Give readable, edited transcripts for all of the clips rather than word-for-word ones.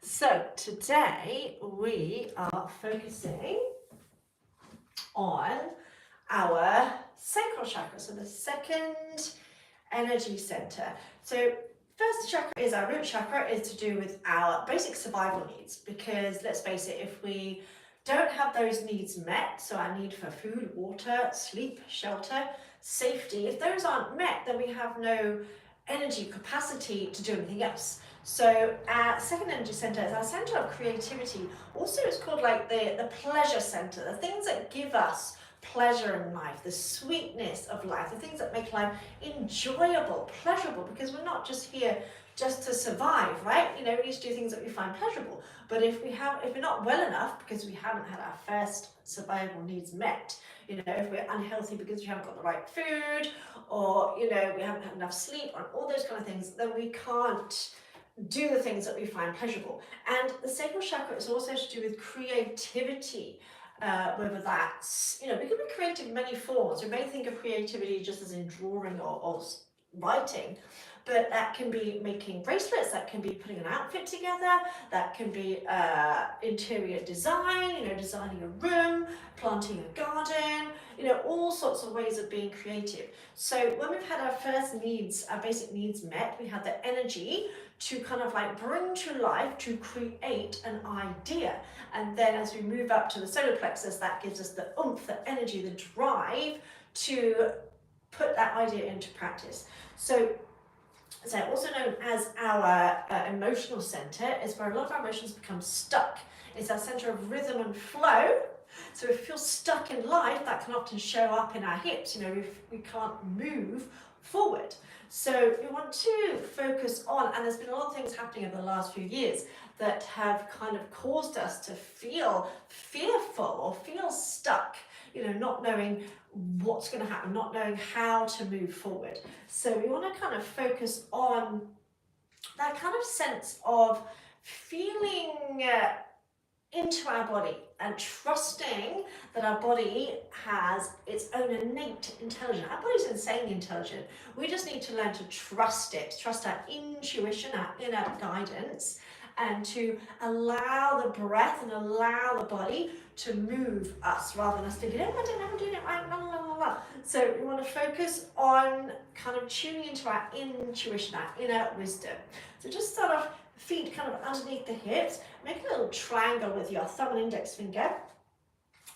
So today we are focusing on our sacral chakra, so the second energy center. So first chakra is our root chakra, is to do with our basic survival needs, because let's face it, if we don't have those needs met, so our need for food, water, sleep, shelter, safety, if those aren't met, then we have no energy capacity to do anything else. So our second energy center is our center of creativity. Also, it's called like the pleasure center, the things that give us pleasure in life, the sweetness of life, the things that make life enjoyable, pleasurable, because we're not just here just to survive, right? You know, we need to do things that we find pleasurable. But if we're not well enough because we haven't had our first survival needs met, you know, if we're unhealthy because we haven't got the right food, or, you know, we haven't had enough sleep, or all those kind of things, then we can't do the things that we find pleasurable. And the sacral chakra is also to do with creativity, whether that's, you know, we can be creative in many forms. We may think of creativity just as in drawing or writing, but that can be making bracelets, that can be putting an outfit together, that can be interior design, you know, designing a room, planting a garden, you know, all sorts of ways of being creative. So when we've had our first needs, our basic needs met, we had the energy to kind of like bring to life, to create an idea. And then as we move up to the solar plexus, that gives us the oomph, the energy, the drive to put that idea into practice. So also known as our emotional center, is where a lot of our emotions become stuck. It's our center of rhythm and flow. So if we feel stuck in life, that can often show up in our hips. You know, if we can't move forward. So we want to focus on, and there's been a lot of things happening over the last few years that have kind of caused us to feel fearful or feel stuck, you know, not knowing what's going to happen, not knowing how to move forward. So we want to kind of focus on that kind of sense of feeling into our body and trusting that our body has its own innate intelligence. Our body's insanely intelligent. We just need to learn to trust it, trust our intuition, our inner guidance, and to allow the breath and allow the body to move us rather than us thinking, oh, I don't know, I'm doing it right, la, la, la, la. So we want to focus on kind of tuning into our intuition, our inner wisdom. So just start off, feet kind of underneath the hips, make a little triangle with your thumb and index finger,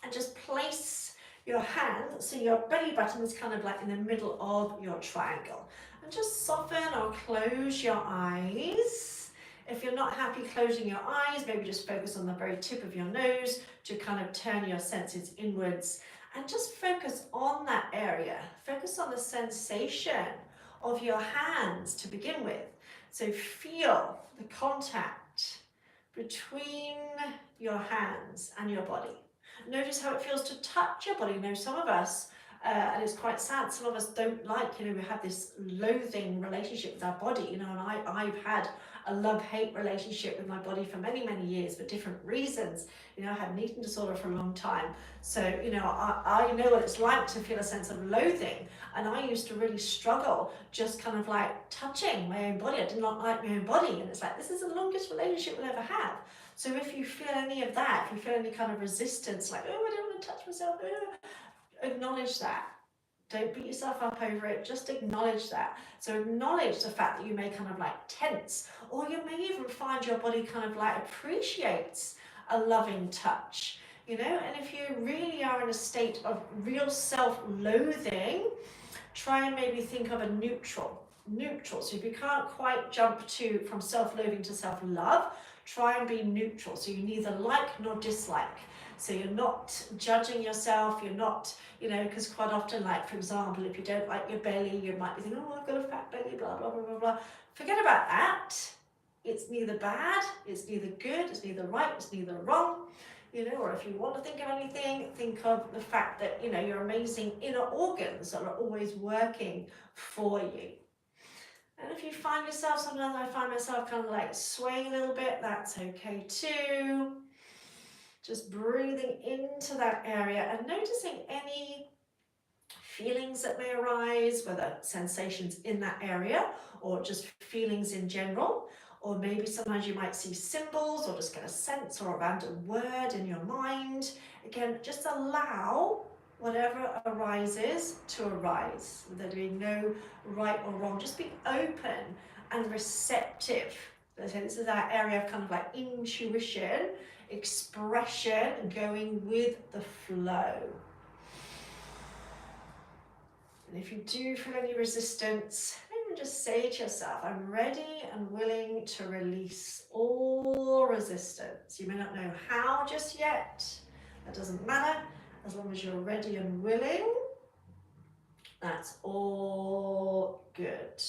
and just place your hand so your belly button is kind of like in the middle of your triangle. And just soften or close your eyes. If you're not happy closing your eyes, maybe just focus on the very tip of your nose to kind of turn your senses inwards and just focus on that area. Focus on the sensation of your hands to begin with. So feel the contact between your hands and your body. Notice how it feels to touch your body. You know, some of us, and it's quite sad, some of us don't like, you know, we have this loathing relationship with our body, you know, and I've had a love-hate relationship with my body for many, many years for different reasons. You know, I had an eating disorder for a long time. So, you know, I know what it's like to feel a sense of loathing. And I used to really struggle just kind of like touching my own body. I did not like my own body. And it's like, this is the longest relationship we'll ever have. So if you feel any of that, if you feel any kind of resistance, like, oh, I don't want to touch myself, acknowledge that. Don't beat yourself up over it, just acknowledge that. So acknowledge the fact that you may kind of like tense, or you may even find your body kind of like appreciates a loving touch, you know. And if you really are in a state of real self-loathing, try and maybe think of a neutral. So if you can't quite jump from self-loathing to self-love, try and be neutral. So you neither like nor dislike. So you're not judging yourself, you're not, you know, because quite often, like, for example, if you don't like your belly, you might be thinking, oh, I've got a fat belly, blah, blah, blah, blah, blah. Forget about that. It's neither bad, it's neither good, it's neither right, it's neither wrong. You know, or if you want to think of anything, think of the fact that, you know, your amazing inner organs are always working for you. And if you find yourself, sometimes I find myself kind of like swaying a little bit, that's okay too. Just breathing into that area and noticing any feelings that may arise, whether sensations in that area or just feelings in general. or maybe sometimes you might see symbols or just get a sense or a random word in your mind. Again, just allow whatever arises to arise. There being no right or wrong, just be open and receptive. So this is our area of kind of like intuition, expression, going with the flow. And if you do feel any resistance, then just say to yourself, I'm ready and willing to release all resistance. You may not know how just yet. That doesn't matter. As long as you're ready and willing, that's all good.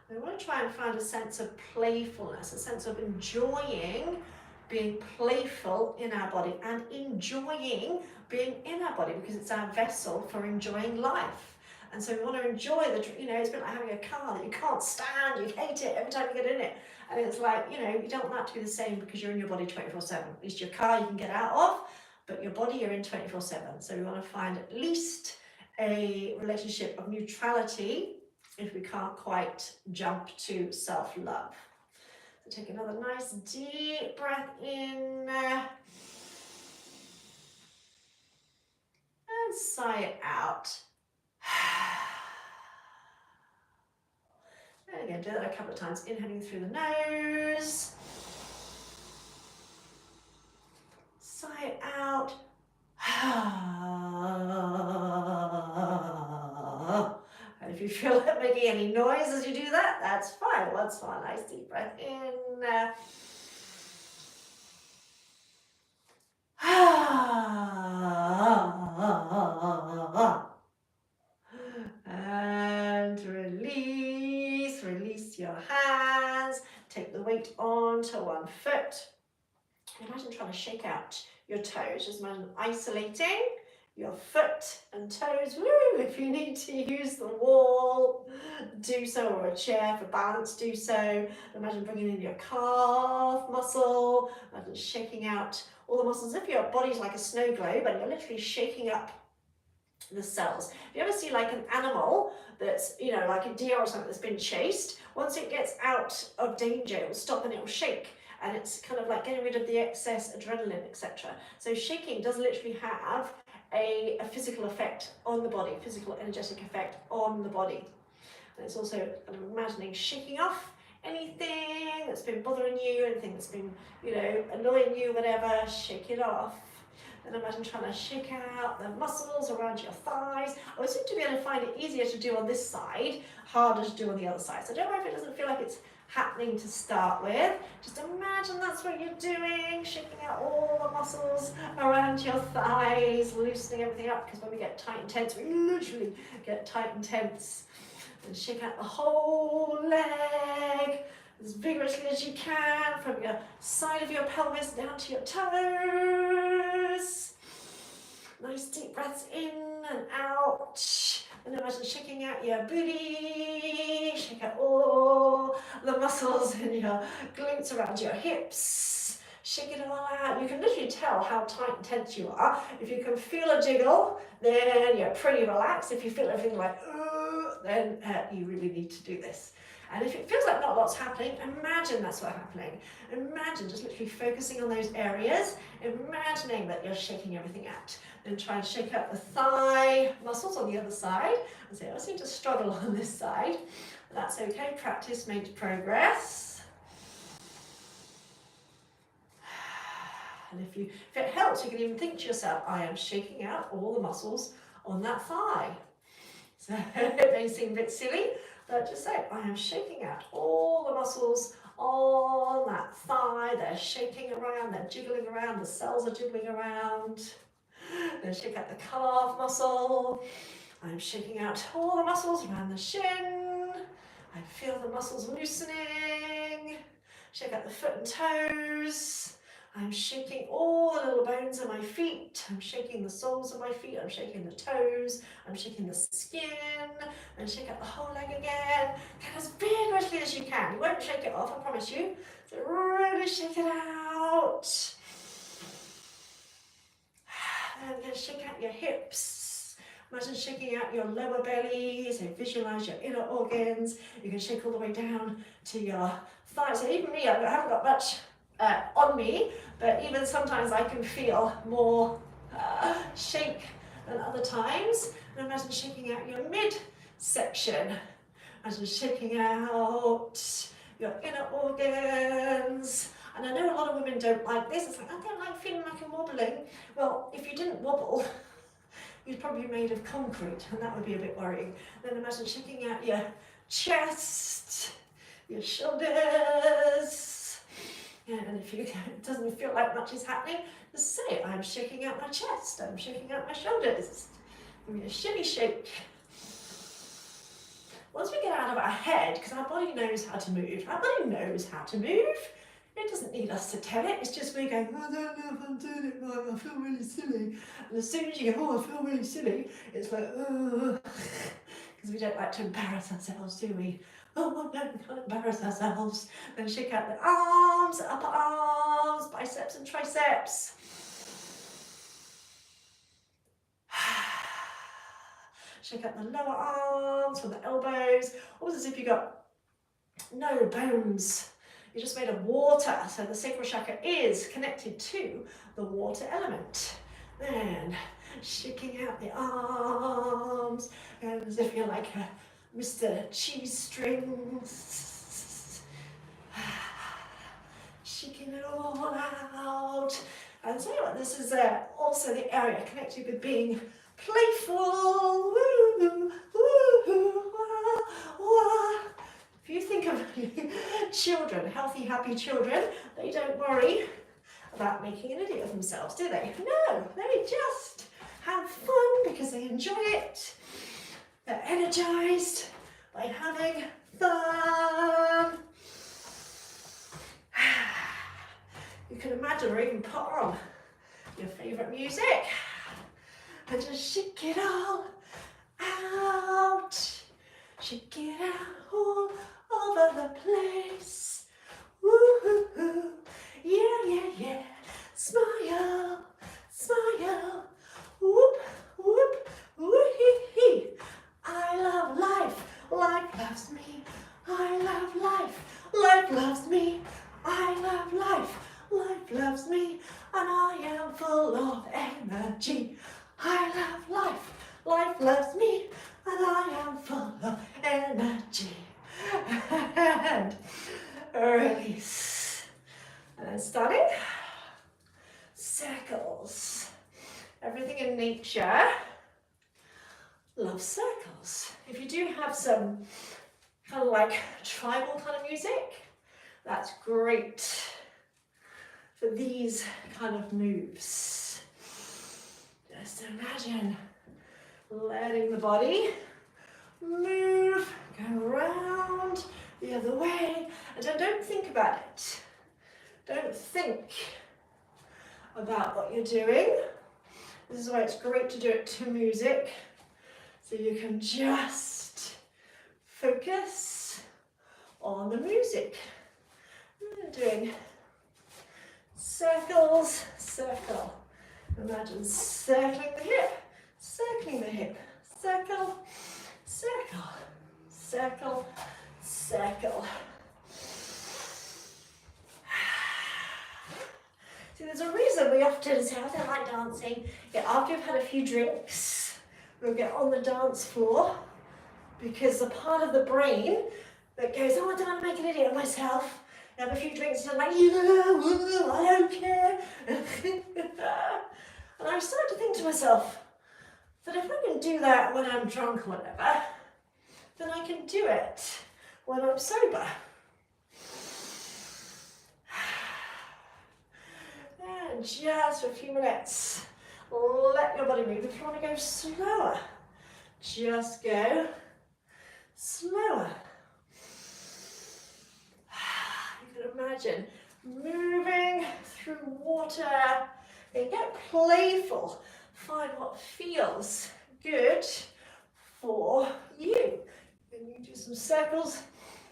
I want to try and find a sense of playfulness, a sense of enjoying being playful in our body and enjoying being in our body, because it's our vessel for enjoying life. And so we want to enjoy the, it's a bit like having a car that you can't stand, you hate it every time you get in it. And it's like, you don't want that to be the same because you're in your body 24/7. At least your car you can get out of, but your body you're in 24/7. So we want to find at least a relationship of neutrality if we can't quite jump to self-love. So take another nice deep breath in and sigh it out. And again, do that a couple of times, inhaling through the nose. Sigh it out. And if you feel like making any noise as you do that, that's fine. Once more, nice deep breath in. And release, release your hands. Take the weight onto one foot. Imagine trying to shake out your toes. Just imagine isolating your foot and toes. Woo! If you need to use the wall, do so, or a chair for balance, do so. Imagine bringing in your calf muscle. Imagine shaking out all the muscles. If your body's like a snow globe and you're literally shaking up the cells. If you ever see like an animal that's, like a deer or something that's been chased, once it gets out of danger, it will stop and it will shake. And it's kind of like getting rid of the excess adrenaline, etc. So shaking does literally have a physical effect on the body, physical energetic effect on the body. And it's also imagining shaking off anything that's been bothering you, anything that's been, annoying you, whatever, shake it off. And imagine trying to shake out the muscles around your thighs. I seem to be able to find it easier to do on this side, harder to do on the other side. So don't worry if it doesn't feel like it's happening to start with. Just imagine that's what you're doing, shaking out all the muscles around your thighs, loosening everything up, because when we get tight and tense, we literally get tight and tense. And shake out the whole leg as vigorously as you can, from your side of your pelvis down to your toes. Nice deep breaths in and out. And imagine shaking out your booty, shake out all the muscles in your glutes around your hips. Shake it all out. You can literally tell how tight and tense you are. If you can feel a jiggle, then you're pretty relaxed. If you feel everything like, then you really need to do this. And if it feels like not a lot's happening, imagine that's what's happening. Imagine just literally focusing on those areas, imagining that you're shaking everything out. Then try and shake out the thigh muscles on the other side. And say, I seem to struggle on this side. That's okay, practice makes progress. And if it helps, you can even think to yourself, I am shaking out all the muscles on that thigh. So it may seem a bit silly, but just say, I am shaking out all the muscles on that thigh. They're shaking around, they're jiggling around, the cells are jiggling around. Then shake out the calf muscle. I'm shaking out all the muscles around the shin. I feel the muscles loosening. Shake out the foot and toes. I'm shaking all the little bones in my feet. I'm shaking the soles of my feet. I'm shaking the toes. I'm shaking the skin. And shake out the whole leg again. Get as vigorously as you can. You won't shake it off, I promise you. So really shake it out. And then shake out your hips. Imagine shaking out your lower belly, so visualize your inner organs. You can shake all the way down to your thighs. So even me, I haven't got much on me, but even sometimes I can feel more shake than other times. And imagine shaking out your midsection. Imagine shaking out your inner organs. And I know a lot of women don't like this. It's like, I don't like feeling like I'm wobbling. Well, if you didn't wobble, you'd probably be made of concrete, and that would be a bit worrying. Then imagine shaking out your chest, your shoulders. And if it doesn't feel like much is happening, just say, I'm shaking out my chest, I'm shaking out my shoulders. Give me a shimmy shake. Once we get out of our head, because our body knows how to move, our body knows how to move. It doesn't need us to tell it, it's just we going, oh, I don't know if I'm doing it right, I feel really silly. And as soon as you go, oh, I feel really silly, it's like, oh, because we don't like to embarrass ourselves, do we? Oh, no, we can't embarrass ourselves. Then shake out the arms, upper arms, biceps and triceps. Shake out the lower arms from the elbows, almost as if you've got no bones. You're just made of water, so the sacral chakra is connected to the water element. And shaking out the arms, and as if you're like a Mr. Cheese Strings. Shaking it all out. And so this is also the area connected with being playful. Woo, woo, wah, wah. If you think of children, healthy, happy children, they don't worry about making an idiot of themselves, do they? No, they just have fun because they enjoy it. They're energized by having fun. You can imagine or even put on your favorite music and just shake it all out. Shake it out all over the place. Woo-hoo-hoo. Yeah, yeah, yeah. Smile, smile. Whoop, whoop, woo-hee-hee. I love life. Life loves me. I love life. Life loves me. I love life. Life loves me. And I am full of energy. I love life. Life loves me. And I am full of energy. And release. And then starting. Circles. Everything in nature loves circles. If you do have some kind of like tribal kind of music, that's great for these kind of moves. Just imagine letting the body move, go around the other way, and don't think about it. Don't think about what you're doing. This is why it's great to do it to music, so you can just focus on the music. Doing circles, circle. Imagine circling the hip, circle, circle, circle, circle. See, there's a reason we often say, I don't like dancing. Yeah, after we've had a few drinks, we'll get on the dance floor because the part of the brain that goes, oh, I don't want to make an idiot of myself. Have a few drinks and I'm like, yeah, I don't care. And I started to think to myself that if I can do that when I'm drunk or whatever, then I can do it when I'm sober. And just for a few minutes, let your body move. If you want to go slower, just go slower. You can imagine moving through water and get playful. Find what feels good for you. And you do some circles.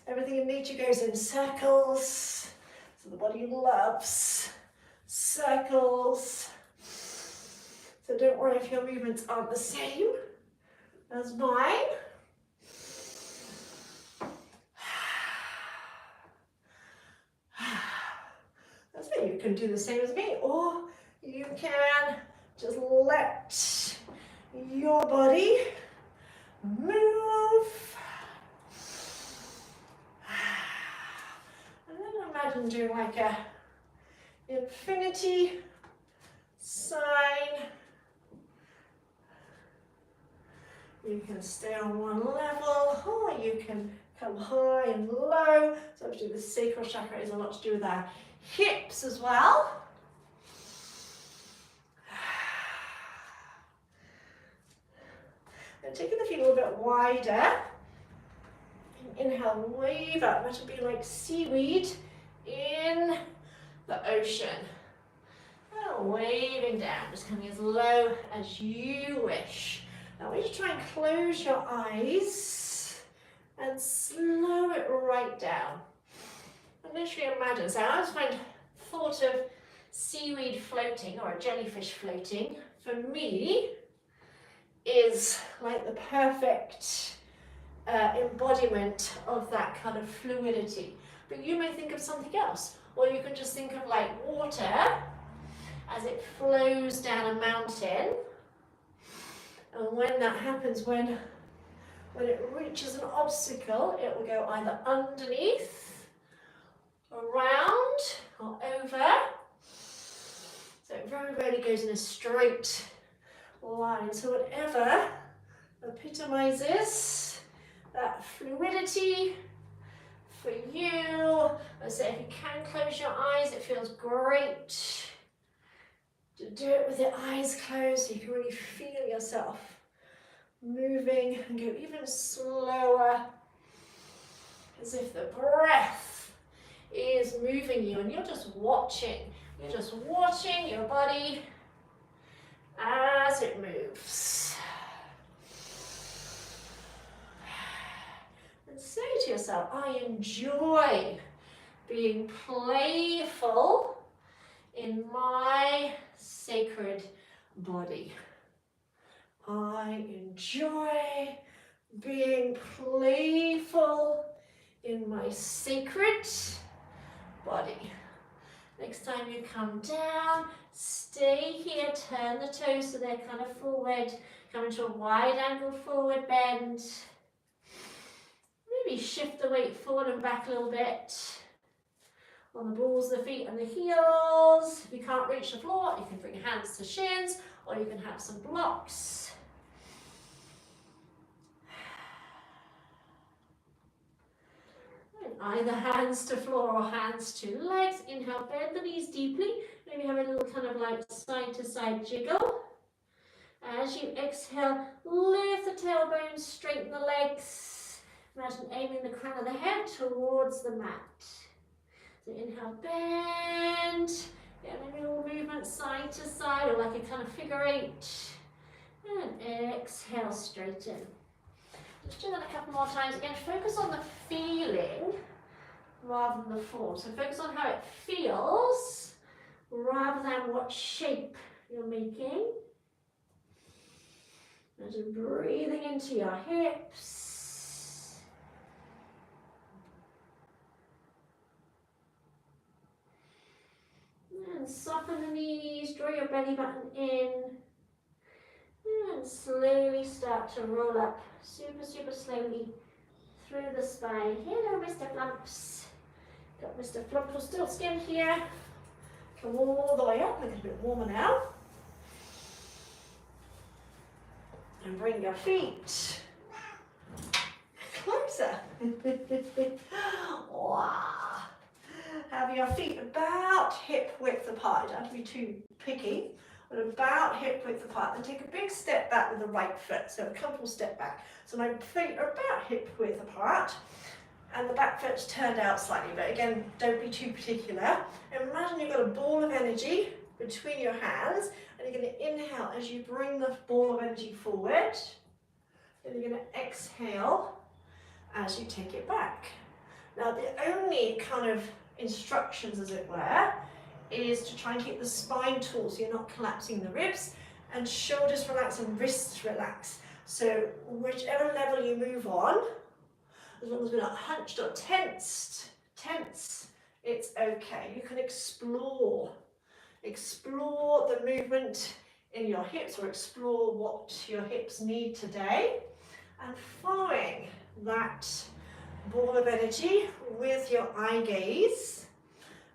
Everything in nature goes in circles. So the body loves circles. So don't worry if your movements aren't the same. as mine. That's it. You can do the same as me, or you can just let your body move. And then imagine doing like a infinity sign. You can stay on one level, or you can come high and low. So obviously the sacral chakra has a lot to do with our hips as well. And taking the feet a little bit wider. Inhale, wave up. Imagine being like seaweed in the ocean. And waving down, just coming as low as you wish. Now I want you to try and close your eyes and slow it right down. And literally imagine, so I always find thought of seaweed floating or a jellyfish floating, for me, is like the perfect embodiment of that kind of fluidity. But you may think of something else, or you can just think of like water as it flows down a mountain. And when that happens, when it reaches an obstacle, it will go either underneath, around, or over. So it very rarely goes in a straight line. So whatever epitomizes that fluidity for you. I say if you can close your eyes, it feels great to do it with your eyes closed so you can really feel yourself moving and go even slower, as if the breath is moving you and you're just watching. You're just watching your body as it moves. And say to yourself, I enjoy being playful in my sacred body. I enjoy being playful in my sacred body. Next time you come down, stay here, turn the toes so they're kind of forward, come into a wide angle forward bend. Maybe shift the weight forward and back a little bit on the balls of the feet and the heels. If you can't reach the floor, you can bring your hands to shins, or you can have some blocks. And either hands to floor or hands to legs. Inhale, bend the knees deeply. Maybe have a little kind of like side to side jiggle. As you exhale, lift the tailbone, straighten the legs. Imagine aiming the crown of the head towards the mat. So inhale, bend. Yeah, maybe a little movement side to side, or like a kind of figure eight. And exhale, straighten. Just do that a couple more times. Again, focus on the feeling rather than the form. So focus on how it feels rather than what shape you're making. Imagine breathing into your hips. And soften the knees, draw your belly button in. And slowly start to roll up, super, super slowly through the spine. Hello, Mr. Flumps. Got Mr. Flumps still skin here. Come all the way up, make it a bit warmer now. And bring your feet closer. Wow. Have your feet about hip width apart. You don't have to be too picky, but about hip width apart. Then take a big step back with the right foot, so a comfortable step back. So my feet are about hip width apart, and the back foot's turned out slightly, but again, don't be too particular. Imagine you've got a ball of energy between your hands, and you're going to inhale as you bring the ball of energy forward, and you're going to exhale as you take it back. Now, the only kind of instructions, as it were, is to try and keep the spine taut so you're not collapsing the ribs, and shoulders relax and wrists relax. So whichever level you move on, as long as we're not hunched or tense, it's okay. You can explore the movement in your hips, or explore what your hips need today, and following that ball of energy with your eye gaze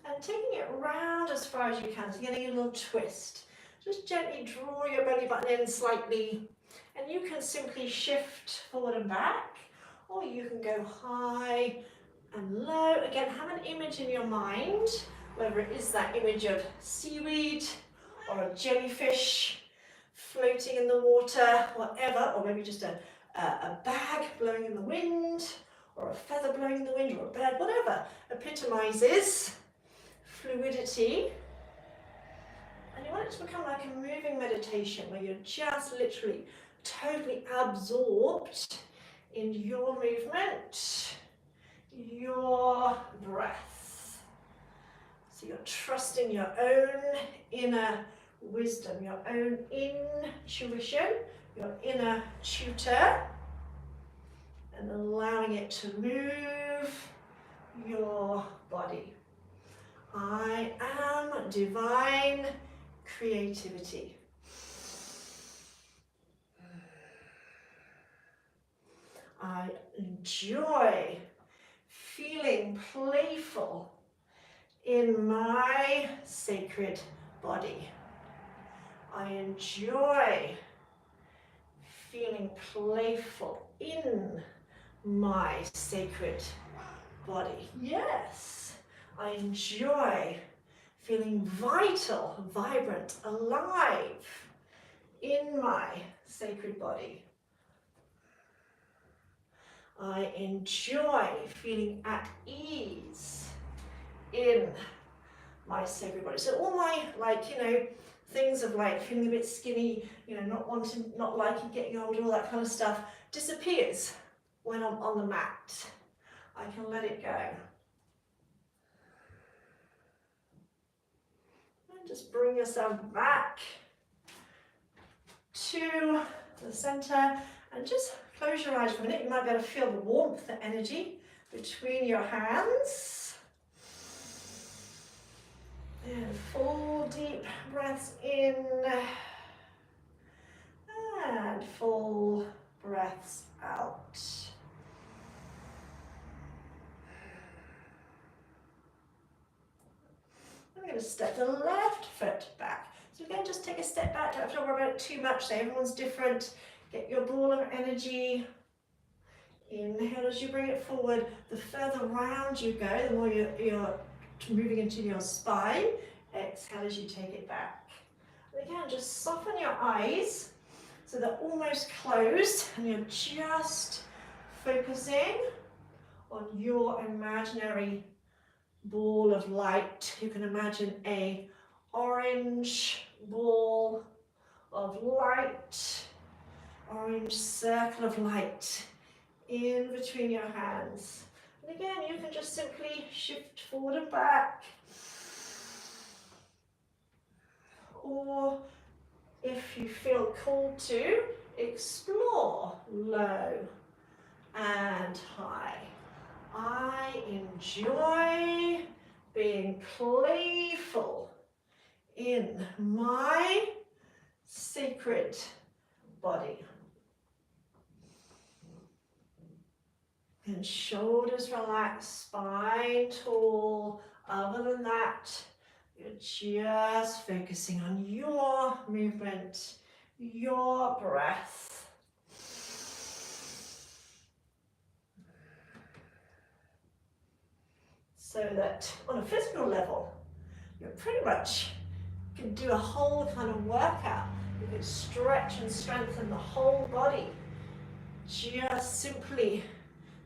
and taking it round as far as you can, so getting a little twist. Just gently draw your belly button in slightly, and you can simply shift forward and back, or you can go high and low. Again, have an image in your mind, whether it is that image of seaweed or a jellyfish floating in the water, whatever, or maybe just a bag blowing in the wind, or a feather blowing in the wind, or a bird, whatever epitomizes fluidity. And you want it to become like a moving meditation where you're just literally totally absorbed in your movement, your breath. So you're trusting your own inner wisdom, your own intuition, your inner tutor, and allowing it to move your body. I am divine creativity. I enjoy feeling playful in my sacred body. I enjoy feeling playful in my sacred body. Yes, I enjoy feeling vital, vibrant, alive in my sacred body. I enjoy feeling at ease in my sacred body. So all my, things of feeling a bit skinny, not liking getting older, all that kind of stuff disappears when I'm on the mat. I can let it go. And just bring yourself back to the center and just close your eyes for a minute. You might be able to feel the warmth, the energy between your hands. And full deep breaths in and full breaths out. I'm going to step the left foot back. So again, just take a step back, don't have to worry about it too much. So everyone's different. Get your ball of energy. Inhale as you bring it forward. The further round you go, the more you're moving into your spine. Exhale as you take it back. And again, just soften your eyes so they're almost closed, and you're just focusing on your imaginary ball of light. You can imagine an orange ball of light, orange circle of light in between your hands. And again, you can just simply shift forward and back. Or if you feel called to, explore low and high. I enjoy being playful in my sacred body. And shoulders relaxed, spine tall. Other than that, you're just focusing on your movement, your breath. So that on a physical level, you pretty much can do a whole kind of workout. You can stretch and strengthen the whole body. Just simply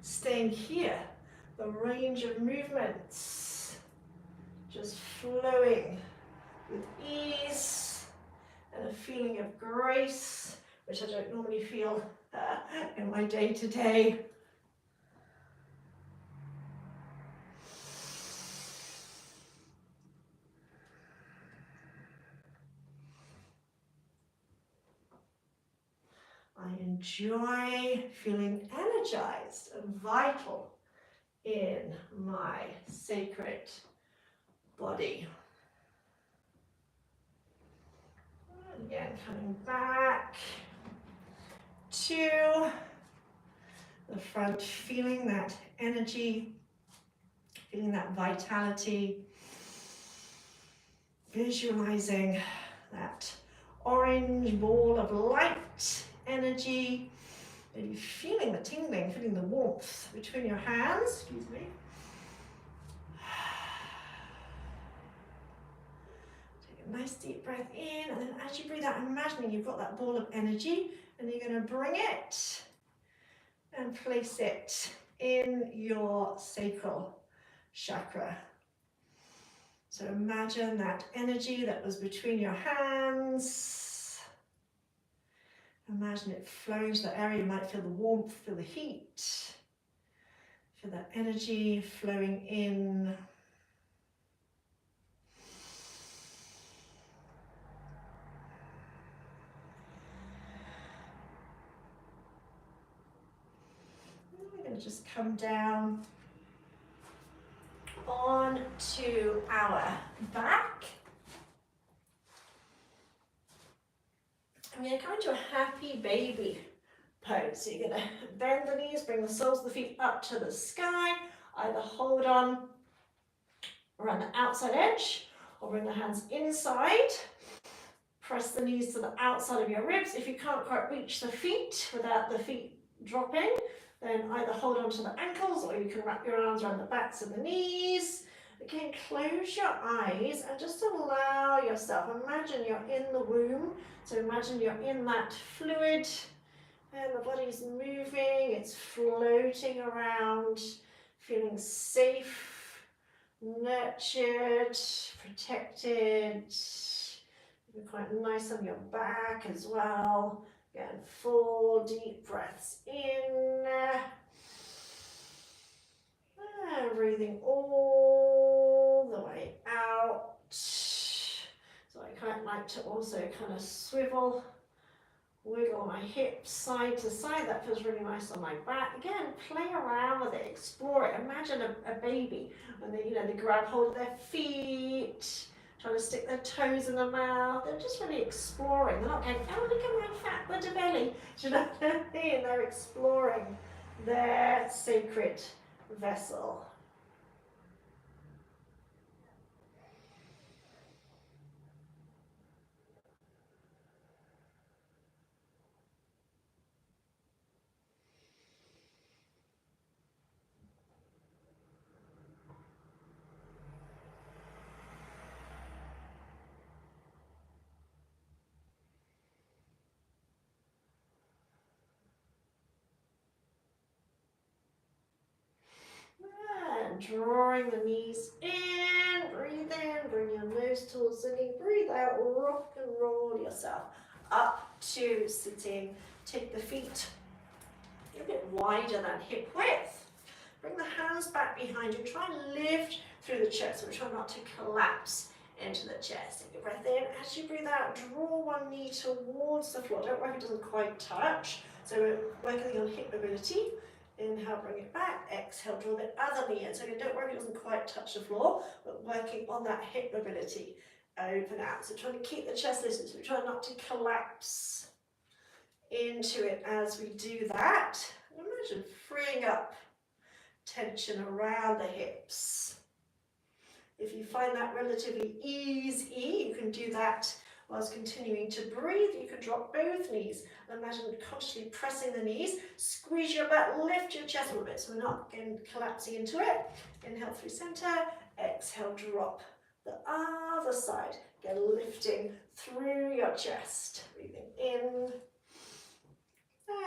staying here, the range of movements, just flowing with ease and a feeling of grace, which I don't normally feel in my day-to-day. I enjoy feeling energized and vital in my sacred body. And again, coming back to the front, feeling that energy, feeling that vitality, visualizing that orange ball of light energy, maybe feeling the tingling, feeling the warmth between your hands, excuse me. Take a nice deep breath in, and then as you breathe out, imagining you've got that ball of energy, and you're going to bring it and place it in your sacral chakra. So imagine that energy that was between your hands. Imagine it flowing to the area. You might feel the warmth, feel the heat. Feel that energy flowing in. We're going to just come down onto our back. I'm going to come into a happy baby pose. So you're going to bend the knees, bring the soles of the feet up to the sky. Either hold on around the outside edge or bring the hands inside. Press the knees to the outside of your ribs. If you can't quite reach the feet without the feet dropping, then either hold on to the ankles or you can wrap your arms around the backs of the knees. Again, close your eyes and just allow yourself. Imagine you're in the womb. So imagine you're in that fluid and the body's moving, it's floating around, feeling safe, nurtured, protected. You're quite nice on your back as well. Again, full deep breaths in. And breathing all the way out. So I quite like to also kind of swivel, wiggle my hips side to side. That feels really nice on my back. Again, play around with it, explore it. Imagine a baby when they grab hold of their feet, trying to stick their toes in the mouth. They're just really exploring. They're not going, oh, look at my fat butter belly. Do you know what I mean? They're exploring their sacred vessel. Drawing the knees in, breathe in, bring your nose towards the knee, breathe out, rock and roll yourself up to sitting. Take the feet a bit wider than hip width. Bring the hands back behind you. Try and lift through the chest. So try not to collapse into the chest. Take a breath in. As you breathe out, draw one knee towards the floor. Don't worry if it doesn't quite touch. So we're working on hip mobility. Inhale, bring it back. Exhale, draw the other knee in. So again, don't worry if it doesn't quite touch the floor, but working on that hip mobility. Open out. So trying to keep the chest lifted. So we try not to collapse into it as we do that. Imagine freeing up tension around the hips. If you find that relatively easy, you can do that whilst continuing to breathe. You can drop both knees. Imagine consciously pressing the knees. Squeeze your butt, lift your chest a little bit so we're not again collapsing into it. Inhale through center, exhale, drop the other side. Again, lifting through your chest. Breathing in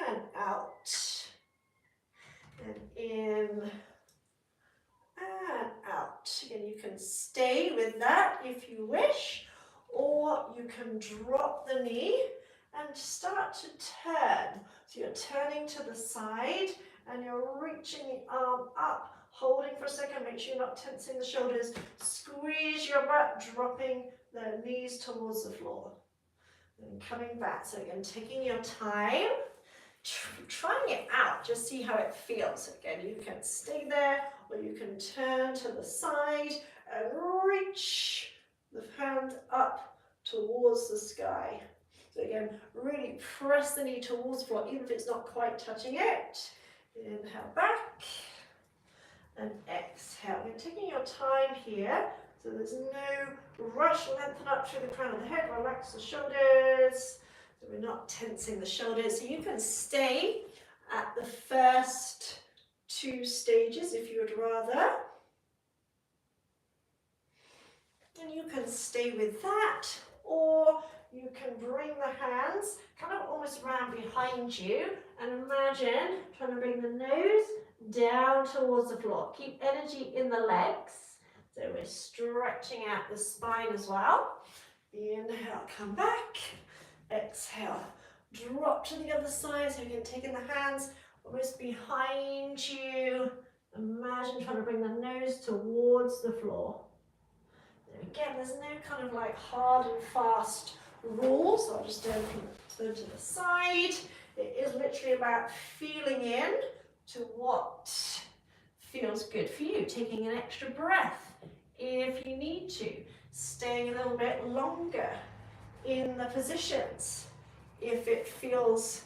and out. And in and out. Again, you can stay with that if you wish, or you can drop the knee and start to turn. So you're turning to the side and you're reaching the arm up, holding for a second, make sure you're not tensing the shoulders. Squeeze your butt, dropping the knees towards the floor. And coming back, so again, taking your time, trying it out, just see how it feels. Again, you can stay there, or you can turn to the side and reach the hand up towards the sky. So again, really press the knee towards the floor, even if it's not quite touching it. Inhale back and exhale. You're taking your time here, so there's no rush. Lengthen up through the crown of the head, relax the shoulders. So we're not tensing the shoulders. So you can stay at the first 2 stages if you would rather. And you can stay with that, or you can bring the hands kind of almost around behind you and imagine trying to bring the nose down towards the floor. Keep energy in the legs. So we're stretching out the spine as well. Inhale, come back. Exhale, drop to the other side. So again, taking the hands almost behind you. Imagine trying to bring the nose towards the floor. Again, there's no kind of like hard and fast rules. So I'll just turn to the side. It is literally about feeling in to what feels good for you. Taking an extra breath if you need to. Staying a little bit longer in the positions if it feels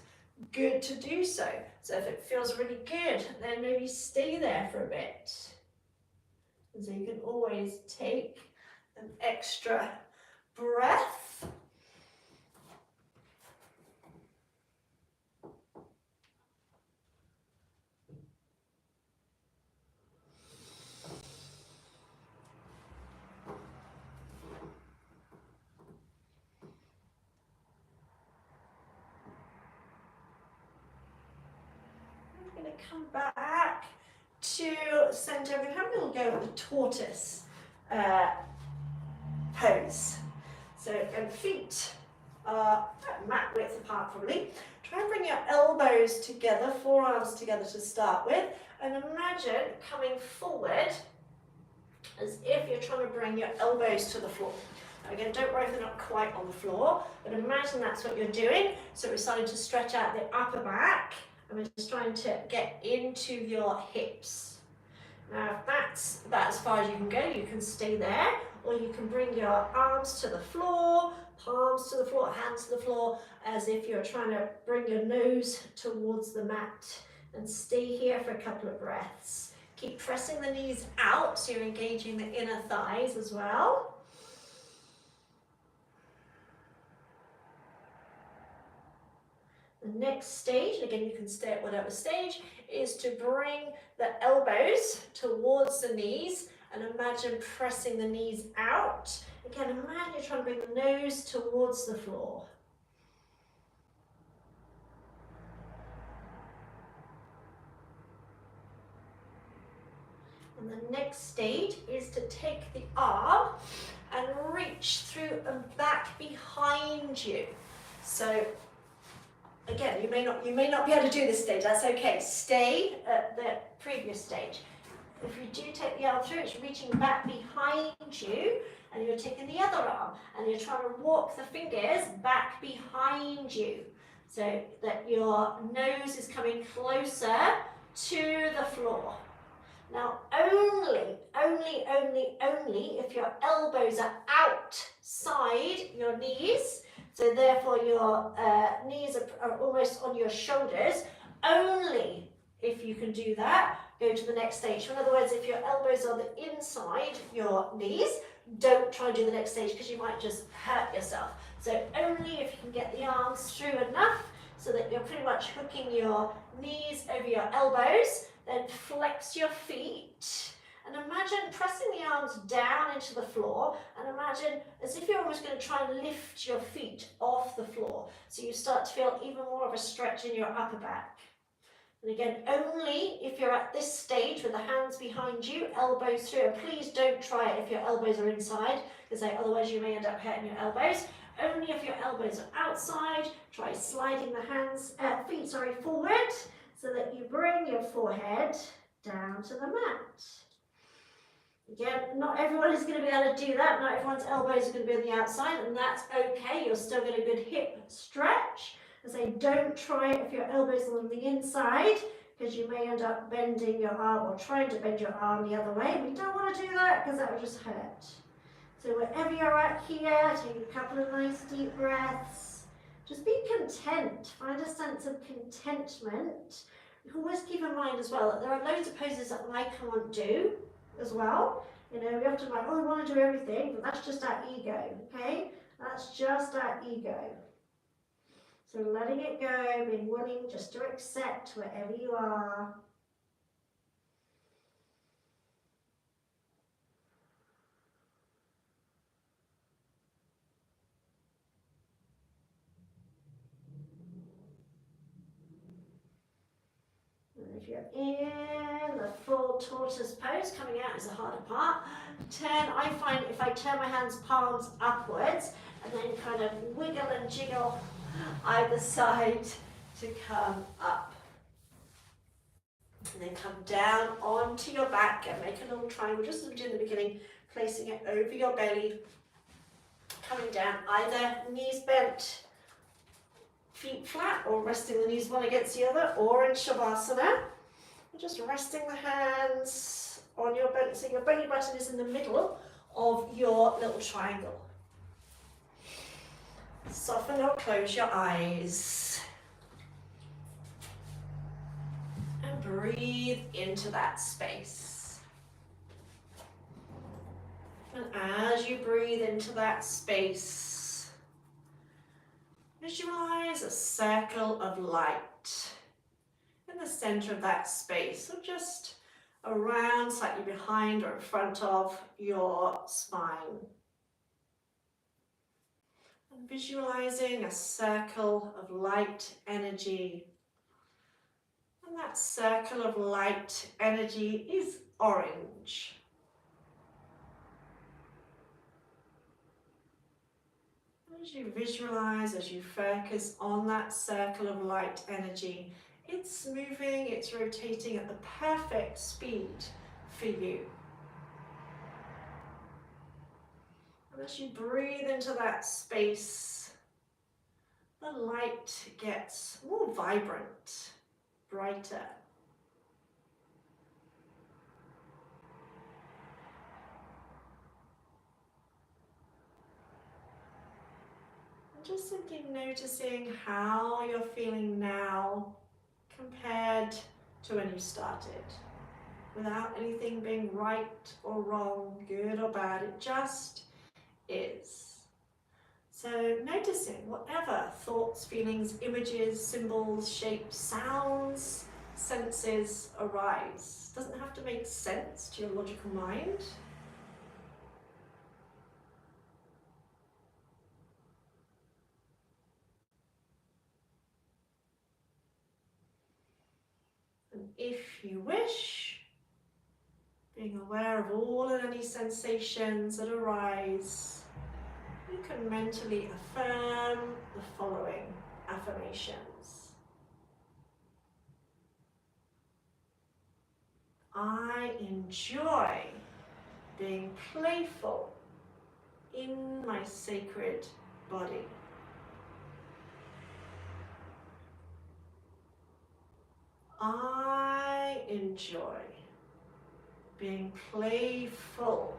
good to do so. So if it feels really good, then maybe stay there for a bit. And so you can always take an extra breath. I'm going to come back to center. We're going to have a little go with the tortoise pose. So, and feet are mat width apart probably. Try and bring your elbows together, forearms together to start with, and imagine coming forward as if you're trying to bring your elbows to the floor. Again, don't worry if they're not quite on the floor, but imagine that's what you're doing. So we're starting to stretch out the upper back, and we're just trying to get into your hips. Now, if that's about as far as you can go, you can stay there, or you can bring your arms to the floor, palms to the floor, hands to the floor, as if you're trying to bring your nose towards the mat, and stay here for a couple of breaths. Keep pressing the knees out, so you're engaging the inner thighs as well. The next stage, and again you can stay at whatever stage, is to bring the elbows towards the knees and imagine pressing the knees out. Again, imagine you're trying to bring the nose towards the floor. And the next stage is to take the arm and reach through and back behind you. So again, you may not be able to do this stage, that's okay. Stay at the previous stage. If you do take the arm through, it's reaching back behind you, and you're taking the other arm, and you're trying to walk the fingers back behind you, so that your nose is coming closer to the floor. Now, only if your elbows are outside your knees, so therefore your knees are almost on your shoulders, only if you can do that, go to the next stage. So in other words, if your elbows are the inside your knees, don't try and do the next stage because you might just hurt yourself. So only if you can get the arms through enough so that you're pretty much hooking your knees over your elbows, then flex your feet. And imagine pressing the arms down into the floor, and imagine as if you're almost going to try and lift your feet off the floor. So you start to feel even more of a stretch in your upper back. And again, only if you're at this stage with the hands behind you, elbows through, and please don't try it if your elbows are inside, because otherwise you may end up hurting your elbows. Only if your elbows are outside, try sliding the feet forward, so that you bring your forehead down to the mat. Again, not everyone is going to be able to do that. Not everyone's elbows are going to be on the outside, and that's okay. You'll still get a good hip stretch I say don't try it if your elbows are on the inside, because you may end up bending your arm or trying to bend your arm the other way. We don't want to do that because that will just hurt. So wherever you're at here, take a couple of nice deep breaths. Just be content. Find a sense of contentment. You can always keep in mind as well that there are loads of poses that I can't do as well. You know, we often like, oh, we want to do everything, but that's just our ego, okay? That's just our ego. So letting it go, being willing just to accept wherever you are. And if you're in the full tortoise pose, coming out is the harder part. I find if I turn my hands palms upwards and then kind of wiggle and jiggle either side to come up. And then come down onto your back and make a little triangle, just as we did in the beginning, placing it over your belly, coming down, either knees bent, feet flat, or resting the knees one against the other, or in Shavasana. Just resting the hands on your belly, so your belly button is in the middle of your little triangle. Soften or close your eyes. And breathe into that space. And as you breathe into that space, visualize a circle of light in the center of that space, or just around, slightly behind or in front of your spine. And visualizing a circle of light energy. And that circle of light energy is orange. As you visualize, as you focus on that circle of light energy, it's moving, it's rotating at the perfect speed for you. And as you breathe into that space, the light gets more vibrant, brighter. And just simply noticing how you're feeling now compared to when you started, without anything being right or wrong, good or bad, it just is. So noticing whatever thoughts, feelings, images, symbols, shapes, sounds, senses arise. Doesn't have to make sense to your logical mind. And if you wish, being aware of all and any sensations that arise, you can mentally affirm the following affirmations. I enjoy being playful in my sacred body. I enjoy being playful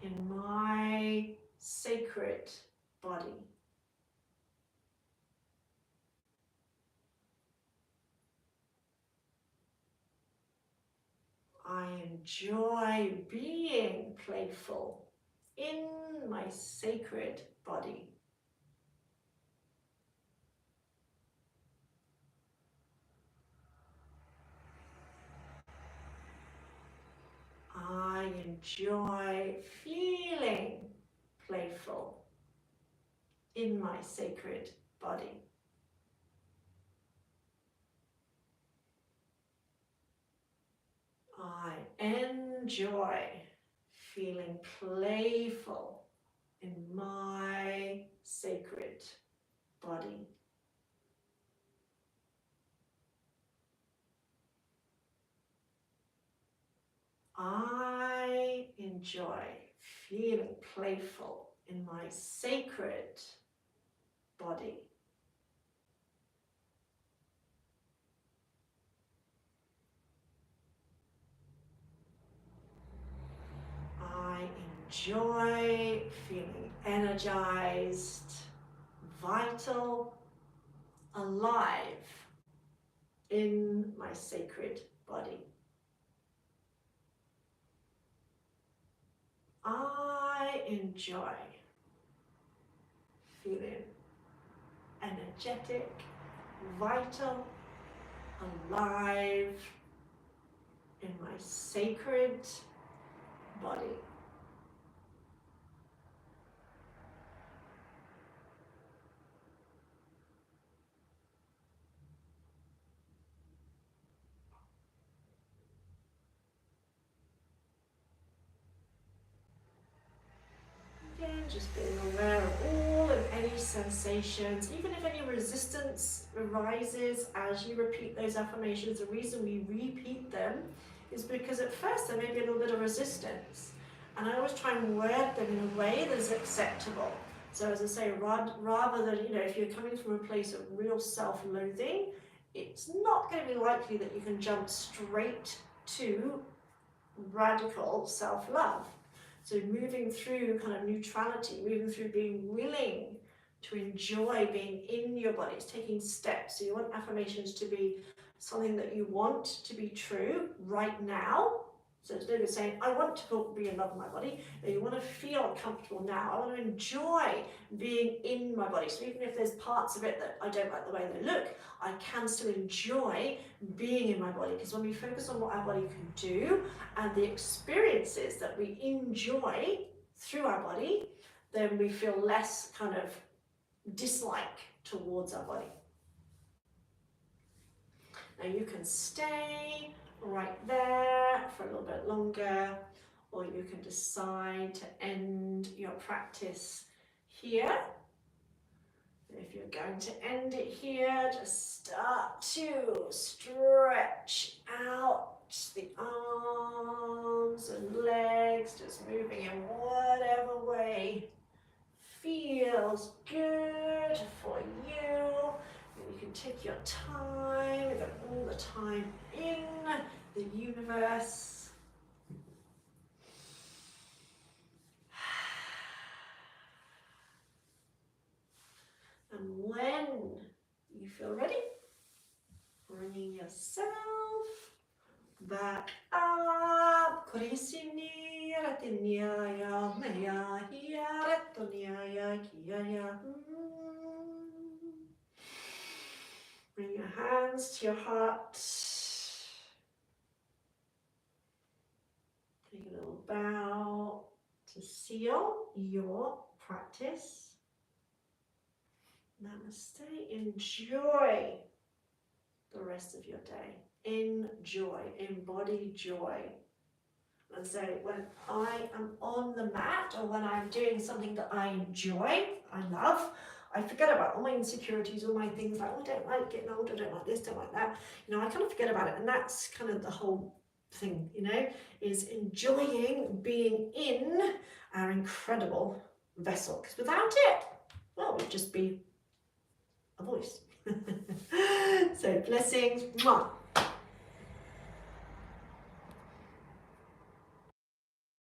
in my sacred body. I enjoy being playful in my sacred body. I enjoy feeling playful in my sacred body. I enjoy feeling playful in my sacred body. I enjoy feeling playful in my sacred body. joy, feeling energized, vital, alive in my sacred body. I enjoy feeling energetic, vital, alive in my sacred body. Again, just being aware of all and any sensations, even if any resistance arises as you repeat those affirmations. The reason we repeat them is because at first there may be a little bit of resistance. And I always try and word them in a way that's acceptable. So as I say, rather than, if you're coming from a place of real self-loathing, it's not going to be likely that you can jump straight to radical self-love. So moving through kind of neutrality, moving through being willing to enjoy being in your body. It's taking steps. So you want affirmations to be something that you want to be true right now. So it's no good saying, I want to be in love with my body. No, you want to feel comfortable now. I want to enjoy being in my body. So even if there's parts of it that I don't like the way they look, I can still enjoy being in my body. Because when we focus on what our body can do and the experiences that we enjoy through our body, then we feel less kind of dislike towards our body. Now you can stay right there for a little bit longer, or you can decide to end your practice here. If you're going to end it here, just start to stretch out the arms and legs, just moving in whatever way feels good for you. You can take your time, you've got all the time in the universe. And when you feel ready, bringing yourself back up. Bring your hands to your heart. Take a little bow to seal your practice. Namaste. Enjoy the rest of your day. Enjoy. Embody joy. And so when I am on the mat, or when I'm doing something that I enjoy, I love, I forget about all my insecurities, all my things like, oh, I don't like getting older, I don't like this, don't like that. I kind of forget about it. And that's kind of the whole thing, is enjoying being in our incredible vessel. Because without it, well, we'd just be a voice. So blessings. Mwah.